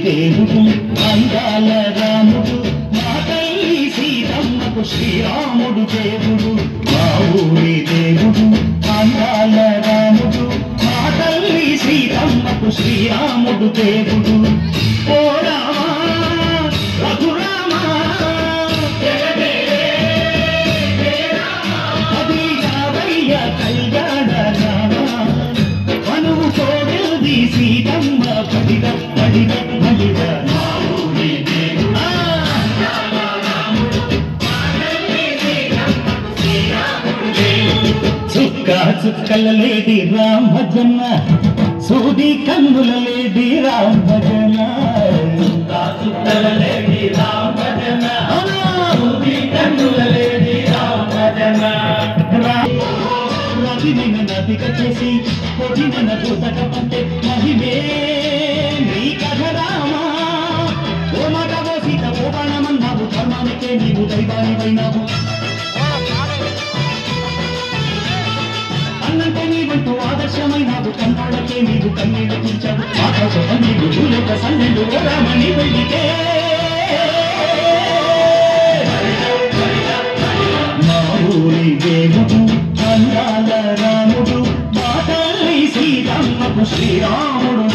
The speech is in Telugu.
దేవుడు అందాల రాముడు మా తల్లి సీతమ్మకు శ్రీరాముడు దేవుడు మా ఊరి దేవుడు అందాల రాముడు మా తల్లి సీతమ్మకు శ్రీరాముడు దేవుడు ఓ రామా రఘురామా అది రావయ్య కళ్యాణ రామా మనువు కోడెల్ది సీతమ్మ పడిద పడిద పడిద చుక్క చుక్కల లేడి రామ భజన సూది కన్నుల లేడి రామ భజన చుక్క చుక్కల లేడి రామ భజన సూది కన్నుల లేడి రామ భజన రవిని నదిక చేసి పొడిన దూతక పంటే మహిమే నీ కథ రామా ఓ మాట ఓ సీత ఓ బాణమన్నావు ధర్మానికే నీవు దైవానివైనావు అన్నంటే నీవంటూ ఆదర్శమైనావు కన్నాళ్ళకే నీవు కన్నీళ్ళు తీర్చావు ఆకాశం నీవు భూలోక సన్నెండు ఓ రామని వెళ్ళితే మా ఊరి దేవుడు అందాల రాముడు మా తల్లి సీతమ్మకు శ్రీరాముడు